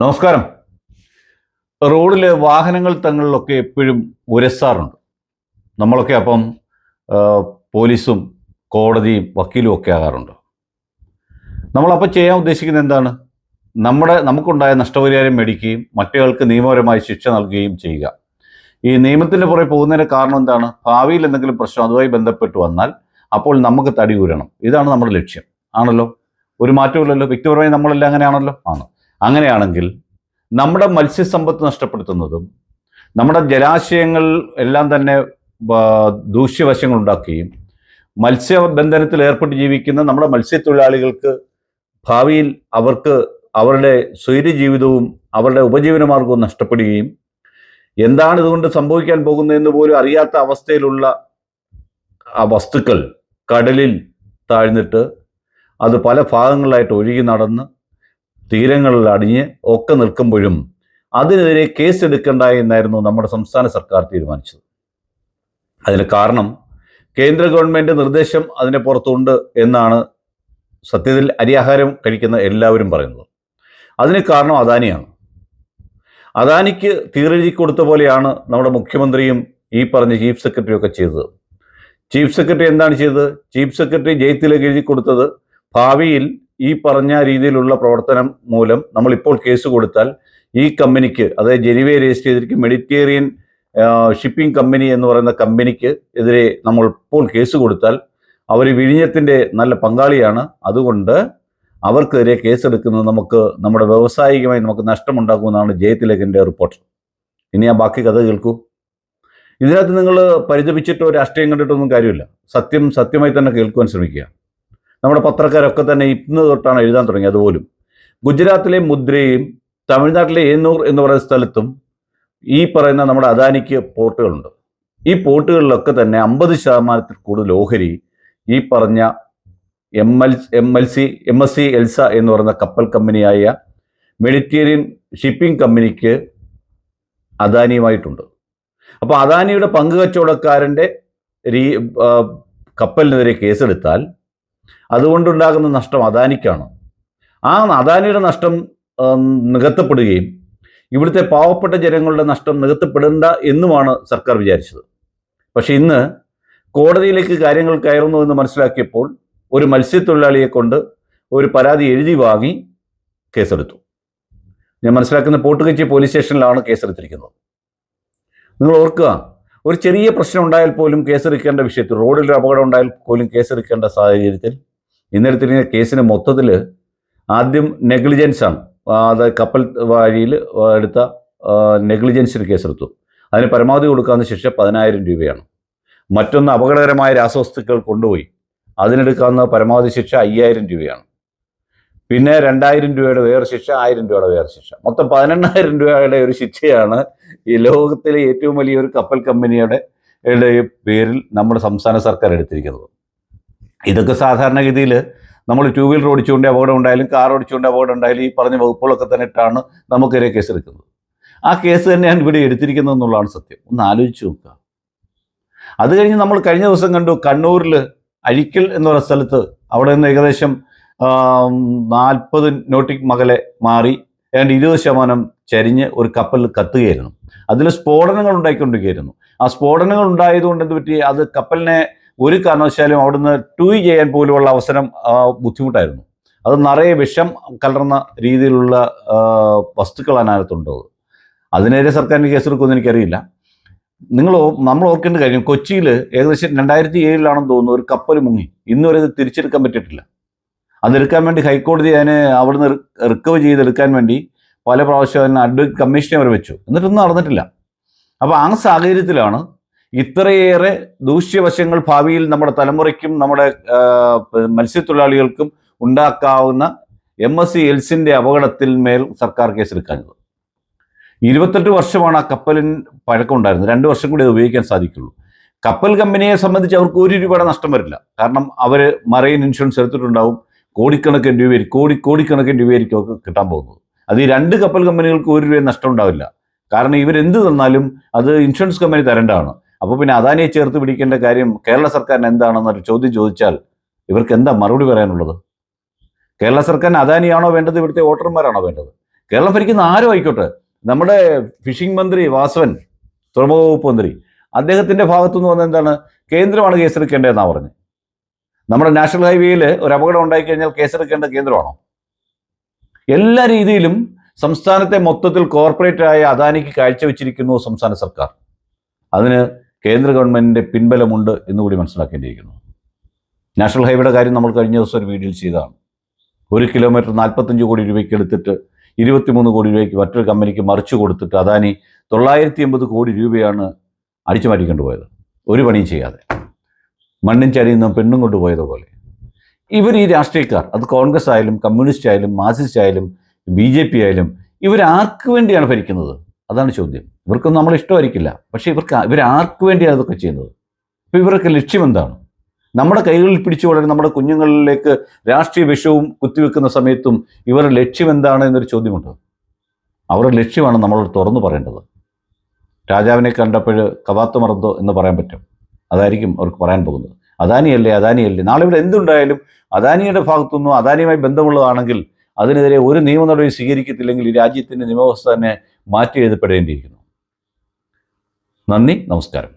നമസ്കാരം. റോഡിൽ വാഹനങ്ങൾ തങ്ങളിലൊക്കെ എപ്പോഴും ഉരസാറുണ്ട്. നമ്മളൊക്കെ അപ്പം ആ, പോലീസും കോടതിയും വക്കീലും ഒക്കെ ആകാറുണ്ട്. നമ്മളപ്പോൾ ചെയ്യാൻ ഉദ്ദേശിക്കുന്നത് എന്താണ്? നമുക്കുണ്ടായ നഷ്ടപരിഹാരം മേടിക്കുകയും മറ്റേയാൾക്ക് നിയമപരമായി ശിക്ഷ നൽകുകയും ചെയ്യുക. ഈ നിയമത്തിൻ്റെ പുറകെ പോകുന്നതിന് കാരണം എന്താണ്? ഭാവിയിൽ എന്തെങ്കിലും പ്രശ്നം അതുമായി ബന്ധപ്പെട്ട് വന്നാൽ അപ്പോൾ നമുക്ക് തടി ഊരണം. ഇതാണ് നമ്മുടെ ലക്ഷ്യം. ആണല്ലോ? ഒരു മാറ്റമില്ലല്ലോ. വ്യക്തിപരമായി നമ്മളെല്ലാം അങ്ങനെയാണല്ലോ. ആണ്. അങ്ങനെയാണെങ്കിൽ നമ്മുടെ മത്സ്യസമ്പത്ത് നഷ്ടപ്പെടുത്തുന്നതും നമ്മുടെ ജലാശയങ്ങൾ എല്ലാം തന്നെ ദൂഷ്യവശങ്ങൾ ഉണ്ടാക്കുകയും മത്സ്യബന്ധനത്തിൽ ഏർപ്പെട്ട് ജീവിക്കുന്ന നമ്മുടെ മത്സ്യത്തൊഴിലാളികൾക്ക് ഭാവിയിൽ അവർക്ക് അവരുടെ സ്വൈര്യജീവിതവും അവരുടെ ഉപജീവനമാർഗവും നഷ്ടപ്പെടുകയും എന്താണ് ഇതുകൊണ്ട് സംഭവിക്കാൻ പോകുന്നതെന്ന് പോലും അറിയാത്ത അവസ്ഥയിലുള്ള ആ വസ്തുക്കൾ കടലിൽ താഴ്ന്നിട്ട് അത് പല ഭാഗങ്ങളിലായിട്ട് ഒഴുകി നടന്ന് തീരങ്ങളിൽ അടിഞ്ഞ് ഒക്കെ നിൽക്കുമ്പോഴും അതിനെതിരെ കേസെടുക്കണ്ട എന്നായിരുന്നു നമ്മുടെ സംസ്ഥാന സർക്കാർ തീരുമാനിച്ചത്. അതിന് കാരണം കേന്ദ്ര ഗവൺമെൻറ് നിർദ്ദേശം അതിന് പുറത്തുണ്ട് എന്നാണ് സത്യത്തിൽ അരിയാഹാരം കഴിക്കുന്ന എല്ലാവരും പറയുന്നത്. അതിന് കാരണം അദാനിയാണ്. അദാനിക്ക് തീരെഴുതി കൊടുത്ത പോലെയാണ് നമ്മുടെ മുഖ്യമന്ത്രിയും ഈ പറഞ്ഞ ചീഫ് സെക്രട്ടറി ഒക്കെ ചെയ്തത്. ചീഫ് സെക്രട്ടറി എന്താണ് ചെയ്തത്? ചീഫ് സെക്രട്ടറി ജയത്തിലേക്ക് എഴുതി കൊടുത്തത് ഭാവിയിൽ ഈ പറഞ്ഞ രീതിയിലുള്ള പ്രവർത്തനം മൂലം നമ്മളിപ്പോൾ കേസ് കൊടുത്താൽ ഈ കമ്പനിക്ക്, അതായത് ജനുവരി രജിസ്റ്റർ ചെയ്തിരിക്കും മെഡിറ്ററേനിയൻ ഷിപ്പിംഗ് കമ്പനി എന്ന് പറയുന്ന കമ്പനിക്ക് എതിരെ നമ്മൾ ഇപ്പോൾ കേസ് കൊടുത്താൽ അവർ വിഴിഞ്ഞത്തിൻ്റെ നല്ല പങ്കാളിയാണ്, അതുകൊണ്ട് അവർക്കെതിരെ കേസെടുക്കുന്നത് നമ്മുടെ വ്യവസായികമായി നമുക്ക് നഷ്ടമുണ്ടാക്കുമെന്നാണ് ജയതിലകൻ്റെ റിപ്പോർട്ട്. ഇനി ആ ബാക്കി കഥ കേൾക്കൂ. ഇതിനകത്ത് നിങ്ങൾ പരിതപിച്ചിട്ടോ രാഷ്ട്രീയം കണ്ടിട്ടൊന്നും കാര്യമില്ല. സത്യമായി തന്നെ കേൾക്കുവാൻ ശ്രമിക്കുക. നമ്മുടെ പത്രക്കാരൊക്കെ തന്നെ ഇന്ന് തൊട്ടാണ് എഴുതാൻ തുടങ്ങി. അതുപോലും ഗുജറാത്തിലെ മുദ്രയും തമിഴ്നാട്ടിലെ ഏന്നൂർ എന്ന് പറയുന്ന സ്ഥലത്തും ഈ പറയുന്ന നമ്മുടെ അദാനിക്ക് പോർട്ടുകളുണ്ട്. ഈ പോർട്ടുകളിലൊക്കെ തന്നെ 50% കൂടുതൽ ഓഹരി ഈ പറഞ്ഞ എം എസ് സി എൽസ എന്ന് പറയുന്ന കപ്പൽ കമ്പനിയായ മെഡിറ്ററേനിയൻ ഷിപ്പിംഗ് കമ്പനിക്ക് അദാനിയുമായിട്ടുണ്ട്. അപ്പോൾ അദാനിയുടെ പങ്ക് കച്ചവടക്കാരൻ്റെ കപ്പലിനെതിരെ കേസെടുത്താൽ അതുകൊണ്ടുണ്ടാകുന്ന നഷ്ടം അദാനിക്കാണ്. ആ അദാനിയുടെ നഷ്ടം നികത്തപ്പെടുകയും ഇവിടുത്തെ പാവപ്പെട്ട ജനങ്ങളുടെ നഷ്ടം നികത്തപ്പെടേണ്ട എന്നുമാണ് സർക്കാർ വിചാരിച്ചത്. പക്ഷെ ഇന്ന് കോടതിയിലേക്ക് കാര്യങ്ങൾ കയറുന്നു എന്ന് മനസ്സിലാക്കിയപ്പോൾ ഒരു മത്സ്യത്തൊഴിലാളിയെ കൊണ്ട് ഒരു പരാതി എഴുതി വാങ്ങി കേസെടുത്തു. ഞാൻ മനസ്സിലാക്കുന്ന പോർട്ടുകച്ചി പോലീസ് സ്റ്റേഷനിലാണ് കേസെടുത്തിരിക്കുന്നത്. നിങ്ങൾ ഓർക്കുക, ഒരു ചെറിയ പ്രശ്നം ഉണ്ടായാൽ പോലും കേസെടുക്കേണ്ട വിഷയത്തിൽ, റോഡിൽ അപകടം ഉണ്ടായാൽ പോലും കേസെടുക്കേണ്ട സാഹചര്യത്തിൽ ഇന്നെടുത്തിരിക്കുന്ന കേസിന് മൊത്തത്തിൽ ആദ്യം നെഗ്ലിജൻസാണ്. അത് കപ്പൽ വഴിയിൽ എടുത്ത നെഗ്ലിജൻസിന് കേസെടുത്തു. അതിന് പരമാവധി കൊടുക്കാവുന്ന ശിക്ഷ 10,000 രൂപയാണ്. മറ്റൊന്ന് അപകടകരമായ രാസവസ്തുക്കൾ കൊണ്ടുപോയി, അതിനെടുക്കാവുന്ന പരമാവധി ശിക്ഷ 5,000 രൂപയാണ്. പിന്നെ 2,000 രൂപയുടെ വേറെ ശിക്ഷ, 1,000 രൂപയുടെ വേറെ ശിക്ഷ, മൊത്തം 18,000 രൂപയുടെ ഒരു ശിക്ഷയാണ് ഈ ലോകത്തിലെ ഏറ്റവും വലിയൊരു കപ്പൽ കമ്പനിയുടെ പേരിൽ നമ്മുടെ സംസ്ഥാന സർക്കാർ എടുത്തിരിക്കുന്നത്. ഇതൊക്കെ സാധാരണഗതിയിൽ നമ്മൾ 2 വീലർ ഓടിച്ചുകൊണ്ട് അപകടം ഉണ്ടായാലും കാർ ഓടിച്ചുകൊണ്ട് അപകടം ഉണ്ടായാലും ഈ പറഞ്ഞ വകുപ്പുകളൊക്കെ തന്നെ ഇട്ടാണ് നമുക്കെതിരെ കേസെടുക്കുന്നത്. ആ കേസ് തന്നെയാണ് ഇവിടെ എടുത്തിരിക്കുന്നത് എന്നുള്ളതാണ് സത്യം. ഒന്ന് ആലോചിച്ച് നോക്കുക. അത് കഴിഞ്ഞ് നമ്മൾ കഴിഞ്ഞ ദിവസം കണ്ടു, കണ്ണൂരിൽ അഴിക്കൽ എന്ന് പറയുന്ന സ്ഥലത്ത് അവിടെ നിന്ന് ഏകദേശം 40 നോട്ടിക് മകലെ മാറി ഏതാണ്ട് 20% ചരിഞ്ഞ് ഒരു കപ്പൽ കത്തുകയായിരുന്നു. അതിൽ സ്ഫോടനങ്ങൾ ഉണ്ടായിക്കൊണ്ടിരിക്കുകയായിരുന്നു. ആ സ്ഫോടനങ്ങൾ ഉണ്ടായതുകൊണ്ട് എന്ത് പറ്റി? അത് കപ്പലിനെ ഒരു കാരണവശാലും അവിടുന്ന് ടൂയി ചെയ്യാൻ പോലുമുള്ള അവസരം ബുദ്ധിമുട്ടായിരുന്നു. അത് നിറയെ വിഷം കലർന്ന രീതിയിലുള്ള വസ്തുക്കളാണ് അതിനകത്തുണ്ടത്. അതിനെതിരെ സർക്കാരിന് കേസെടുക്കുമെന്ന് എനിക്കറിയില്ല. നമ്മൾ ഓർക്കേണ്ട കാര്യം, കൊച്ചിയിൽ ഏകദേശം 2007 തോന്നുന്നു ഒരു കപ്പൽ മുങ്ങി. ഇന്നുവരെ ഇത് തിരിച്ചെടുക്കാൻ പറ്റിയിട്ടില്ല. അതെടുക്കാൻ വേണ്ടി ഹൈക്കോടതി അതിനെ അവിടുന്ന് റിക്കവർ ചെയ്തെടുക്കാൻ വേണ്ടി പല പ്രാവശ്യം അതിന് അഡ്വക്കേറ്റ് കമ്മീഷനെ അവർ വെച്ചു, എന്നിട്ടൊന്നും നടന്നിട്ടില്ല. അപ്പോൾ ആ സാഹചര്യത്തിലാണ് ഇത്രയേറെ ദൂഷ്യവശങ്ങൾ ഭാവിയിൽ നമ്മുടെ തലമുറയ്ക്കും നമ്മുടെ മത്സ്യത്തൊഴിലാളികൾക്കും ഉണ്ടാക്കാവുന്ന MSC എൽസിൻ്റെ അപകടത്തിൽ മേൽ സർക്കാർ കേസെടുക്കാഞ്ഞത്. 28 വർഷമാണ് ആ കപ്പലിന് പഴക്കമുണ്ടായിരുന്നത്. 2 വർഷം കൂടി അത് ഉപയോഗിക്കാൻ സാധിക്കുള്ളൂ. കപ്പൽ കമ്പനിയെ സംബന്ധിച്ച് അവർക്ക് 1 രൂപയുടെ നഷ്ടം വരില്ല. കാരണം അവർ മറൈൻ ഇൻഷുറൻസ് എടുത്തിട്ടുണ്ടാവും. കോടിക്കണക്കിന് രൂപയായിരിക്കും ഒക്കെ കിട്ടാൻ പോകുന്നത്. അത് ഈ 2 കപ്പൽ കമ്പനികൾക്ക് 1 രൂപ നഷ്ടം ഉണ്ടാവില്ല. കാരണം ഇവരെന്ത് തന്നാലും അത് ഇൻഷുറൻസ് കമ്പനി തരേണ്ടതാണ്. അപ്പോൾ പിന്നെ അദാനിയെ ചേർത്ത് പിടിക്കേണ്ട കാര്യം കേരള സർക്കാരിന് എന്താണെന്നൊരു ചോദ്യം ചോദിച്ചാൽ ഇവർക്ക് എന്താ മറുപടി പറയാനുള്ളത്? കേരള സർക്കാരിന് അദാനിയാണോ വേണ്ടത്, ഇവിടുത്തെ വോട്ടർമാരാണോ വേണ്ടത്? കേരളം ഭരിക്കുന്ന ആരും ആയിക്കോട്ടെ. നമ്മുടെ ഫിഷിംഗ് മന്ത്രി വാസവൻ, തുറമുഖ വകുപ്പ് മന്ത്രി, അദ്ദേഹത്തിൻ്റെ ഭാഗത്തുനിന്ന് വന്ന എന്താണ്, കേന്ദ്രമാണ് കേസെടുക്കേണ്ടതെന്നാണ് പറഞ്ഞത്. നമ്മുടെ നാഷണൽ ഹൈവേയിൽ ഒരു അപകടം ഉണ്ടായിക്കഴിഞ്ഞാൽ കേസെടുക്കേണ്ട കേന്ദ്രമാണോ? എല്ലാ രീതിയിലും സംസ്ഥാനത്തെ മൊത്തത്തിൽ കോർപ്പറേറ്റായ അദാനിക്ക് കാഴ്ചവെച്ചിരിക്കുന്നു സംസ്ഥാന സർക്കാർ. അതിന് കേന്ദ്ര ഗവൺമെൻറ്റിൻ്റെ പിൻബലമുണ്ട് എന്നുകൂടി മനസ്സിലാക്കേണ്ടിയിരിക്കുന്നു. നാഷണൽ ഹൈവേയുടെ കാര്യം നമ്മൾ കഴിഞ്ഞ ദിവസം ഒരു വീഡിയോയിൽ ചെയ്തതാണ്. 1 കിലോമീറ്റർ 45 കോടി രൂപയ്ക്ക് എടുത്തിട്ട് 23 കോടി രൂപയ്ക്ക് മറ്റൊരു കമ്പനിക്ക് മറിച്ചു കൊടുത്തിട്ട് അദാനി 980 കോടി രൂപയാണ് അടിച്ചു മാറ്റിക്കൊണ്ട് പോയത്, ഒരു പണിയും ചെയ്യാതെ. മണ്ണും ചരിയിൽ നിന്നും പെണ്ണും കൊണ്ടുപോയതുപോലെ ഇവർ, ഈ രാഷ്ട്രീയക്കാർ, അത് കോൺഗ്രസ് ആയാലും കമ്മ്യൂണിസ്റ്റ് ആയാലും മാർക്സിസ്റ്റ് ആയാലും BJP ആയാലും, ഇവരാർക്ക് വേണ്ടിയാണ് ഭരിക്കുന്നത്? അതാണ് ചോദ്യം. ഇവർക്കൊന്നും നമ്മൾ ഇഷ്ടമായിരിക്കില്ല, പക്ഷേ ഇവരാർക്ക് വേണ്ടിയാണ് അതൊക്കെ ചെയ്യുന്നത്? അപ്പോൾ ഇവരൊക്കെ ലക്ഷ്യം എന്താണ്? നമ്മുടെ കൈകളിൽ പിടിച്ചു വളരുന്ന നമ്മുടെ കുഞ്ഞുങ്ങളിലേക്ക് രാഷ്ട്രീയ വിഷവും കുത്തിവെക്കുന്ന സമയത്തും ഇവരുടെ ലക്ഷ്യം എന്താണ് എന്നൊരു ചോദ്യമുണ്ട്. അവരുടെ ലക്ഷ്യമാണ് നമ്മളോട് തുറന്നു പറയേണ്ടത്. രാജാവിനെ കണ്ടപ്പോൾ കവാത്ത് മറന്തോ എന്ന് പറയാൻ പറ്റും. അതായിരിക്കും അവർക്ക് പറയാൻ പോകുന്നത്. അദാനിയല്ലേ അദാനിയല്ലേ. നാളെ ഇവിടെ എന്തുണ്ടായാലും അദാനിയുടെ ഭാഗത്തുനിന്നും അദാനിയുമായി ബന്ധമുള്ളതാണെങ്കിൽ അതിനെതിരെ ഒരു നിയമ നടപടി സ്വീകരിക്കത്തില്ലെങ്കിൽ ഈ രാജ്യത്തിൻ്റെ നിയമവ്യവസ്ഥ തന്നെ മാറ്റി എഴുതപ്പെടേണ്ടിയിരിക്കുന്നു. നന്ദി, നമസ്കാരം.